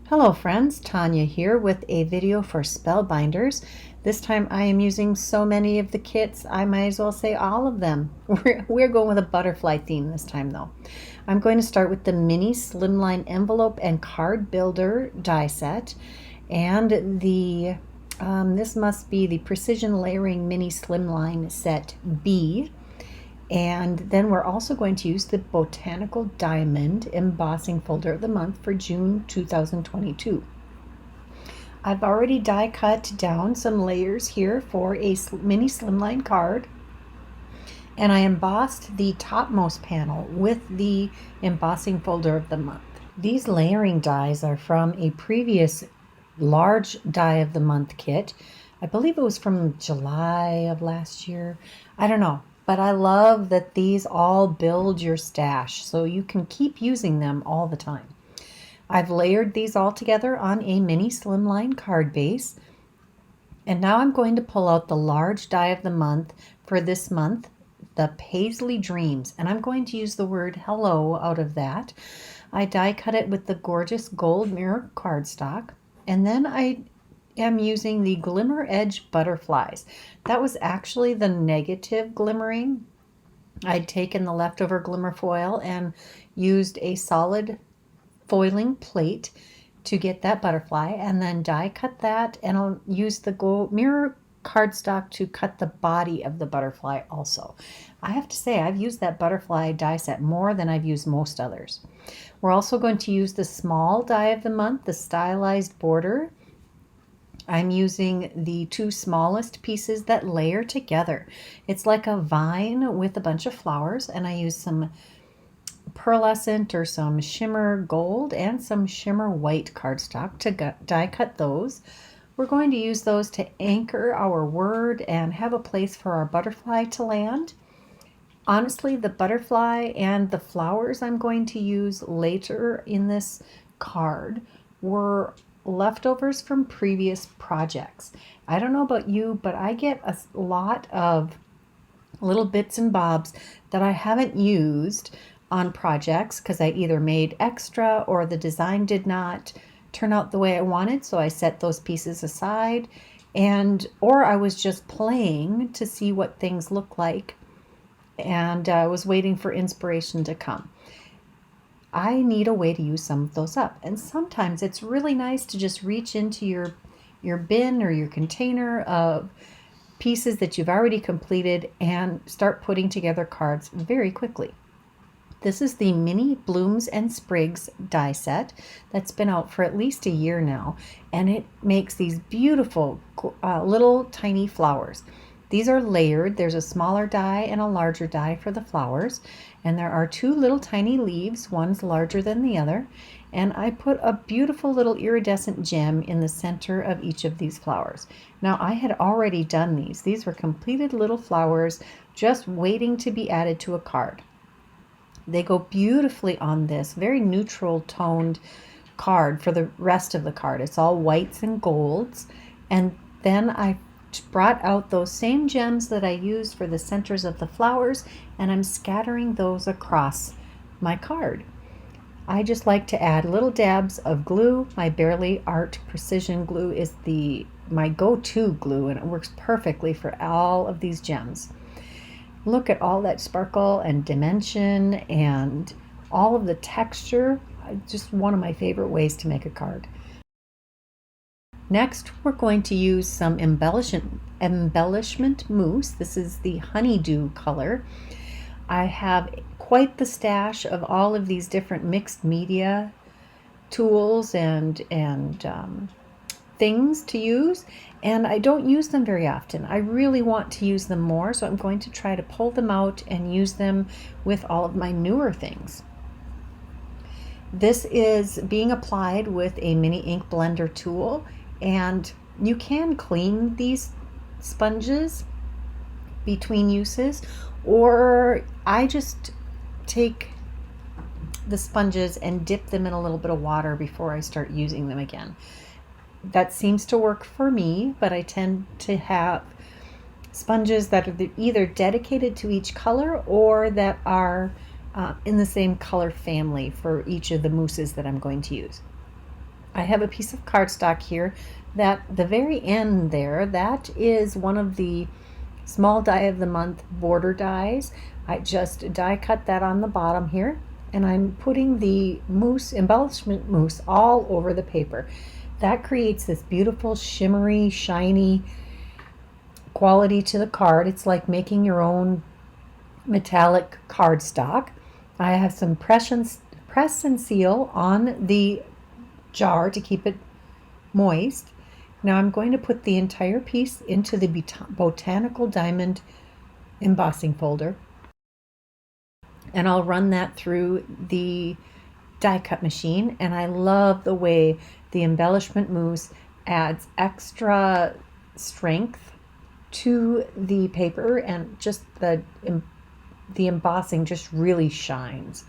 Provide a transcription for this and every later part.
Hello friends, Tanya here with a video for Spellbinders. This time I am using so many of the kits, I might as well say all of them. We're going with a butterfly theme this time though. I'm going to start with the mini Slimline envelope and card builder die set, and this must be the precision layering mini Slimline set B. And then we're also going to use the Botanical Diamond embossing folder of the month for June 2022. I've already die cut down some layers here for a mini slimline card, and I embossed the topmost panel with the embossing folder of the month. These layering dies are from a previous large die of the month kit. I believe it was from July of last year. I don't know. But I love that these all build your stash so you can keep using them all the time. I've layered these all together on a mini slimline card base. And now I'm going to pull out the large die of the month for this month, the Paisley Dreams. And I'm going to use the word hello out of that. I die cut it with the gorgeous gold mirror cardstock. And then I am using the Glimmer Edge butterflies. That was actually the negative glimmering. I'd taken the leftover glimmer foil and used a solid foiling plate to get that butterfly, and then die cut that, and I'll use the gold mirror cardstock to cut the body of the butterfly also. I have to say I've used that butterfly die set more than I've used most others. We're also going to use the small die of the month, the Stylized border. I'm using the two smallest pieces that layer together. It's like a vine with a bunch of flowers, and I use some pearlescent or some shimmer gold and some shimmer white cardstock to die cut those. We're going to use those to anchor our word and have a place for our butterfly to land. Honestly, the butterfly and the flowers I'm going to use later in this card were leftovers from previous projects. I don't know about you, but I get a lot of little bits and bobs that I haven't used on projects because I either made extra or the design did not turn out the way I wanted, so I set those pieces aside, or I was just playing to see what things look like, and I was waiting for inspiration to come. I need a way to use some of those up. And sometimes it's really nice to just reach into your bin or your container of pieces that you've already completed and start putting together cards very quickly. This is the mini Blooms and Sprigs die set that's been out for at least a year now, and it makes these beautiful little tiny flowers. These are layered. There's a smaller die and a larger die for the flowers, and there are two little tiny leaves. One's larger than the other, and I put a beautiful little iridescent gem in the center of each of these flowers. Now, I had already done these. These were completed little flowers just waiting to be added to a card. They go beautifully on this very neutral toned card for the rest of the card. It's all whites and golds, and then I brought out those same gems that I used for the centers of the flowers, and I'm scattering those across my card. I just like to add little dabs of glue. My Barely Art Precision glue is my go-to glue, and it works perfectly for all of these gems. Look at all that sparkle and dimension and all of the texture. Just one of my favorite ways to make a card. Next, we're going to use some embellishment mousse. This is the Honeydew color. I have quite the stash of all of these different mixed media tools and things to use, and I don't use them very often. I really want to use them more, so I'm going to try to pull them out and use them with all of my newer things. This is being applied with a mini ink blender tool, and you can clean these sponges between uses, or I just take the sponges and dip them in a little bit of water before I start using them again. That seems to work for me, but I tend to have sponges that are either dedicated to each color or that are in the same color family for each of the mousses that I'm going to use. I have a piece of cardstock here that the very end there, that is one of the small die of the month border dies. I just die cut that on the bottom here, and I'm putting the mousse, embellishment mousse, all over the paper. That creates this beautiful shimmery, shiny quality to the card. It's like making your own metallic cardstock. I have some press and seal on the jar to keep it moist. Now I'm going to put the entire piece into the Botanical Diamond embossing folder, and I'll run that through the die cut machine. And I love the way the embellishment mousse adds extra strength to the paper, and just the embossing just really shines.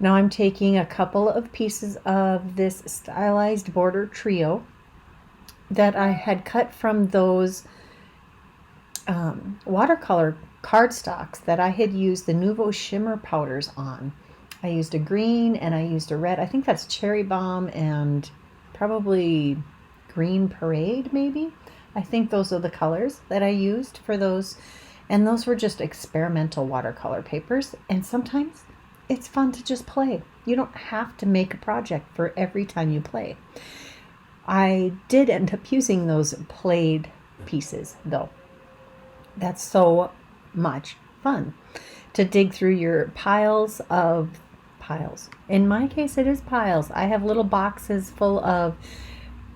Now I'm taking a couple of pieces of this Stylized border trio that I had cut from those watercolor cardstocks that I had used the Nuvo Shimmer powders on. I used a green and I used a red. I think that's Cherry Bomb and probably Green Parade, maybe. I think those are the colors that I used for those. And those were just experimental watercolor papers. And sometimes it's fun to just play. You don't have to make a project for every time you play. I did end up using those played pieces, though. That's so much fun to dig through your piles. In my case, it is piles. I have little boxes full of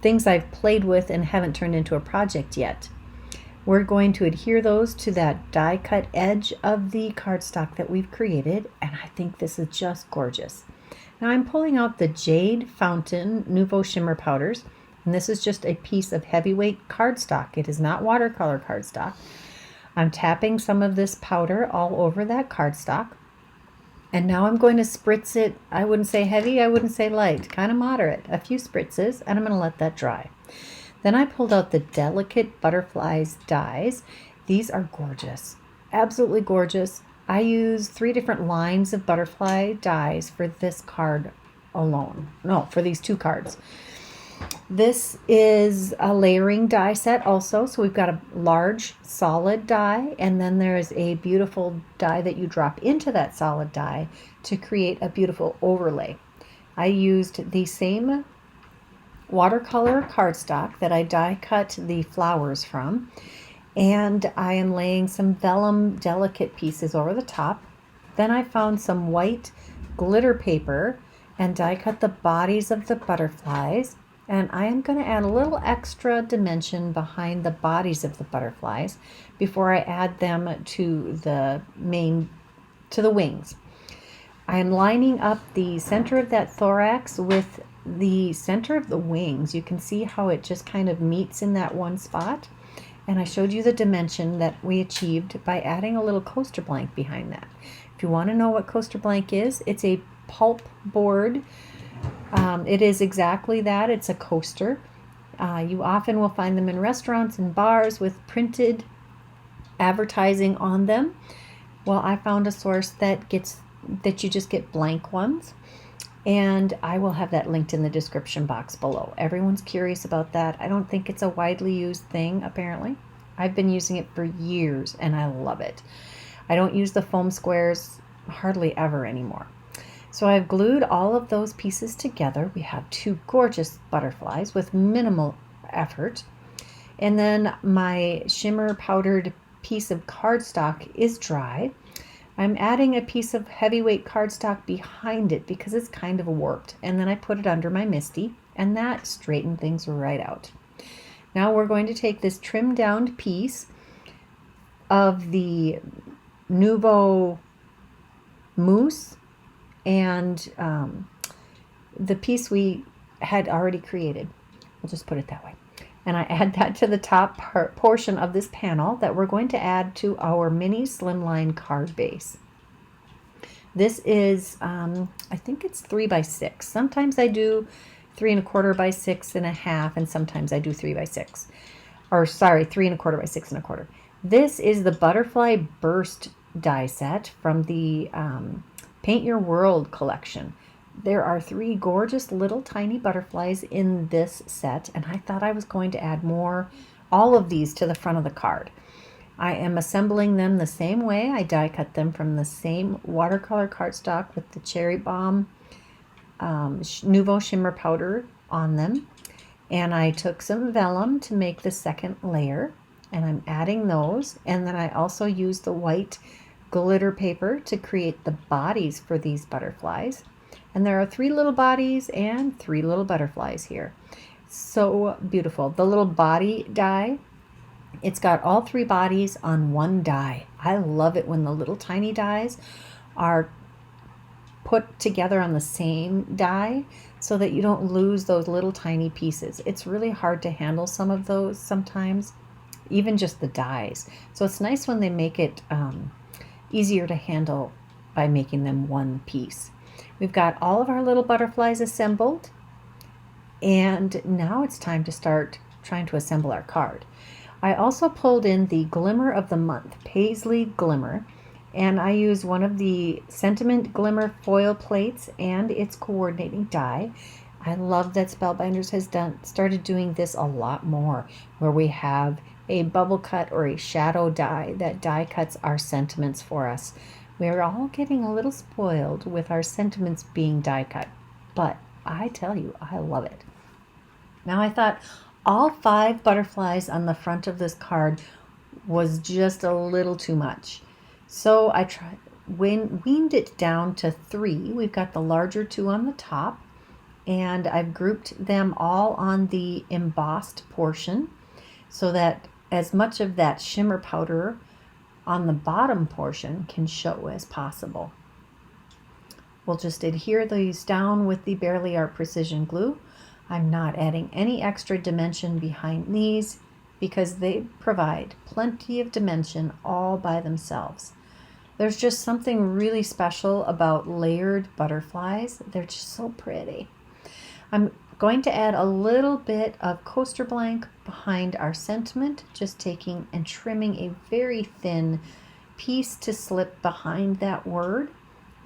things I've played with and haven't turned into a project yet. We're going to adhere those to that die cut edge of the cardstock that we've created, and I think this is just gorgeous. Now I'm pulling out the Jade Fountain Nuvo Shimmer powders, and this is just a piece of heavyweight cardstock. It is not watercolor cardstock. I'm tapping some of this powder all over that cardstock, and now I'm going to spritz it. I wouldn't say heavy, I wouldn't say light, kind of moderate, a few spritzes, and I'm going to let that dry. Then I pulled out the Delicate Butterflies dies. These are gorgeous, absolutely gorgeous. I use 3 different lines of butterfly dies for this card alone. No, for these 2 cards. This is a layering die set also. So we've got a large solid die, and then there's a beautiful die that you drop into that solid die to create a beautiful overlay. I used the same watercolor cardstock that I die cut the flowers from, and I am laying some vellum delicate pieces over the top. Then I found some white glitter paper and die cut the bodies of the butterflies, and I am going to add a little extra dimension behind the bodies of the butterflies before I add them to the wings. I am lining up the center of that thorax with the center of the wings. You can see how it just kind of meets in that one spot. And I showed you the dimension that we achieved by adding a little coaster blank behind that. If you want to know what coaster blank is, it's a pulp board. It is exactly that. It's a coaster. You often will find them in restaurants and bars with printed advertising on them. Well, I found a source that you just get blank ones, and I will have that linked in the description box below. Everyone's curious about that. I don't think it's a widely used thing, apparently. I've been using it for years, and I love it. I don't use the foam squares hardly ever anymore. So I've glued all of those pieces together. We have 2 gorgeous butterflies with minimal effort. And then my shimmer powdered piece of cardstock is dry. I'm adding a piece of heavyweight cardstock behind it because it's kind of warped. And then I put it under my Misty, and that straightened things right out. Now we're going to take this trimmed down piece of the Nuvo mousse and the piece we had already created. We'll just put it that way. And I add that to the top portion of this panel that we're going to add to our mini Slimline card base. This is, I think it's 3 by 6. Sometimes I do 3 1/4 by 6 1/2, and sometimes I do 3 by 6. Or sorry, 3 1/4 by 6 1/4. This is the Butterfly Burst die set from the Paint Your World collection. There are 3 gorgeous little tiny butterflies in this set, and I thought I was going to add all of these to the front of the card. I am assembling them the same way. I die cut them from the same watercolor cardstock with the Cherry Bomb Nuvo Shimmer powder on them. And I took some vellum to make the second layer, and I'm adding those. And then I also used the white glitter paper to create the bodies for these butterflies. And there are 3 little bodies and 3 little butterflies here. So beautiful. The little body die, it's got all 3 bodies on one die. I love it when the little tiny dies are put together on the same die so that you don't lose those little tiny pieces. It's really hard to handle some of those sometimes, even just the dies. So it's nice when they make it easier to handle by making them one piece. We've got all of our little butterflies assembled, and now it's time to start trying to assemble our card. I also pulled in the Glimmer of the Month, Paisley Glimmer, and I used one of the Sentiment Glimmer foil plates and its coordinating die. I love that Spellbinders has started doing this a lot more, where we have a bubble cut or a shadow die that die cuts our sentiments for us. We're all getting a little spoiled with our sentiments being die cut, but I tell you, I love it. Now I thought all 5 butterflies on the front of this card was just a little too much. So I weaned it down to 3. We've got the larger 2 on the top, and I've grouped them all on the embossed portion so that as much of that shimmer powder on the bottom portion can show as possible. We'll just adhere these down with the Barely Art Precision Glue. I'm not adding any extra dimension behind these because they provide plenty of dimension all by themselves. There's just something really special about layered butterflies. They're just so pretty. I'm going to add a little bit of coaster blank behind our sentiment, just taking and trimming a very thin piece to slip behind that word.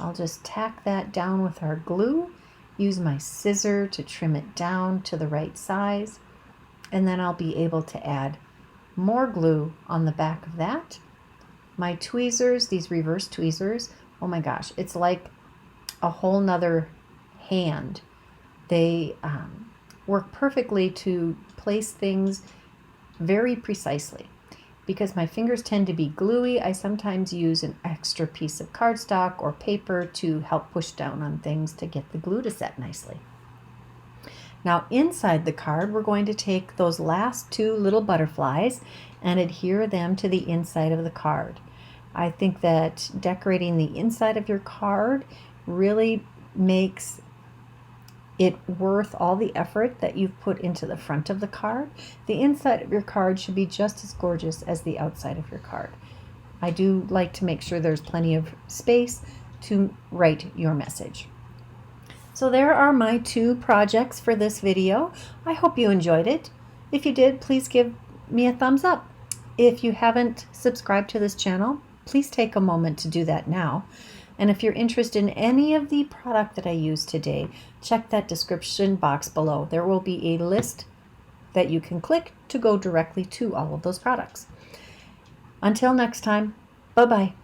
I'll just tack that down with our glue, use my scissor to trim it down to the right size, and then I'll be able to add more glue on the back of that. My tweezers, these reverse tweezers, oh my gosh, it's like a whole nother hand. They work perfectly to place things very precisely. Because my fingers tend to be gluey, I sometimes use an extra piece of cardstock or paper to help push down on things to get the glue to set nicely. Now inside the card, we're going to take those last 2 little butterflies and adhere them to the inside of the card. I think that decorating the inside of your card really makes it worth all the effort that you've put into the front of the card. The inside of your card should be just as gorgeous as the outside of your card. I do like to make sure there's plenty of space to write your message. So there are my 2 projects for this video. I hope you enjoyed it. If you did, please give me a thumbs up. If you haven't subscribed to this channel, please take a moment to do that now. And if you're interested in any of the product that I used today, check that description box below. There will be a list that you can click to go directly to all of those products. Until next time, bye-bye.